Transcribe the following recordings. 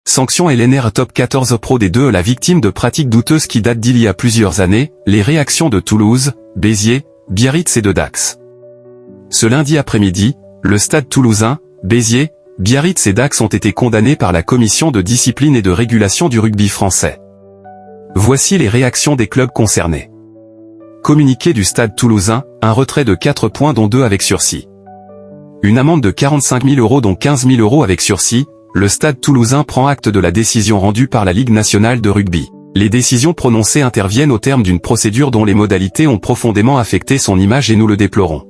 Sanction LNR Top 14 Pro D2 la victime de pratiques douteuses qui datent d'il y a plusieurs années, les réactions de Toulouse, Béziers, Biarritz et de Dax. Ce lundi après-midi, le stade toulousain, Béziers, Biarritz et Dax ont été condamnés par la commission de discipline et de régulation du rugby français. Voici les réactions des clubs concernés. Communiqué du stade toulousain, un retrait de 4 points dont 2 avec sursis. Une amende de 45 000 € dont 15 000 € avec sursis. Le stade toulousain prend acte de la décision rendue par la Ligue nationale de rugby. Les décisions prononcées interviennent au terme d'une procédure dont les modalités ont profondément affecté son image et nous le déplorons.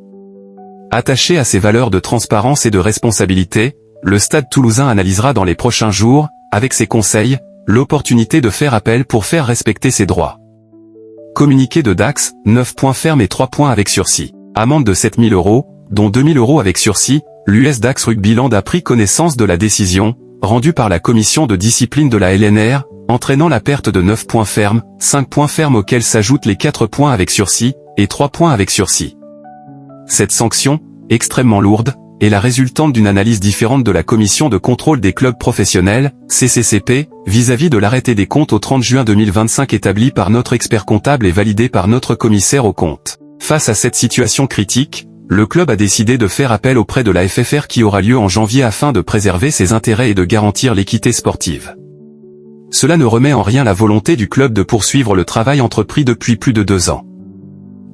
Attaché à ses valeurs de transparence et de responsabilité, le stade toulousain analysera dans les prochains jours, avec ses conseils, l'opportunité de faire appel pour faire respecter ses droits. Communiqué de Dax, 9 points fermes et 3 points avec sursis. Amende de 7 000 €, dont 2 000 € avec sursis. L'US Dax Rugbyland a pris connaissance de la décision, rendue par la commission de discipline de la LNR, entraînant la perte de 9 points fermes, 5 points fermes auxquels s'ajoutent les 4 points avec sursis, et 3 points avec sursis. Cette sanction, extrêmement lourde, est la résultante d'une analyse différente de la commission de contrôle des clubs professionnels, CCCP, vis-à-vis de l'arrêté des comptes au 30 juin 2025 établi par notre expert comptable et validé par notre commissaire aux comptes. Face à cette situation critique, le club a décidé de faire appel auprès de la FFR qui aura lieu en janvier afin de préserver ses intérêts et de garantir l'équité sportive. Cela ne remet en rien la volonté du club de poursuivre le travail entrepris depuis plus de 2 ans.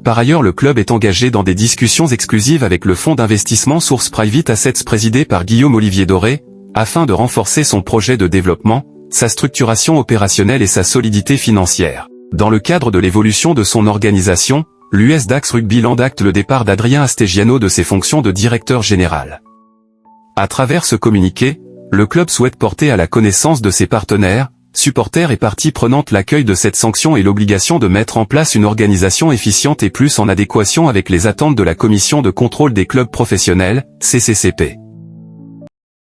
Par ailleurs, le club est engagé dans des discussions exclusives avec le fonds d'investissement Source Private Assets présidé par Guillaume Olivier Doré, afin de renforcer son projet de développement, sa structuration opérationnelle et sa solidité financière. Dans le cadre de l'évolution de son organisation, l'US Dax Rugbyland acte le départ d'Adrien Astegiano de ses fonctions de directeur général. À travers ce communiqué, le club souhaite porter à la connaissance de ses partenaires, supporters et parties prenantes l'accueil de cette sanction et l'obligation de mettre en place une organisation efficiente et plus en adéquation avec les attentes de la commission de contrôle des clubs professionnels, CCCP.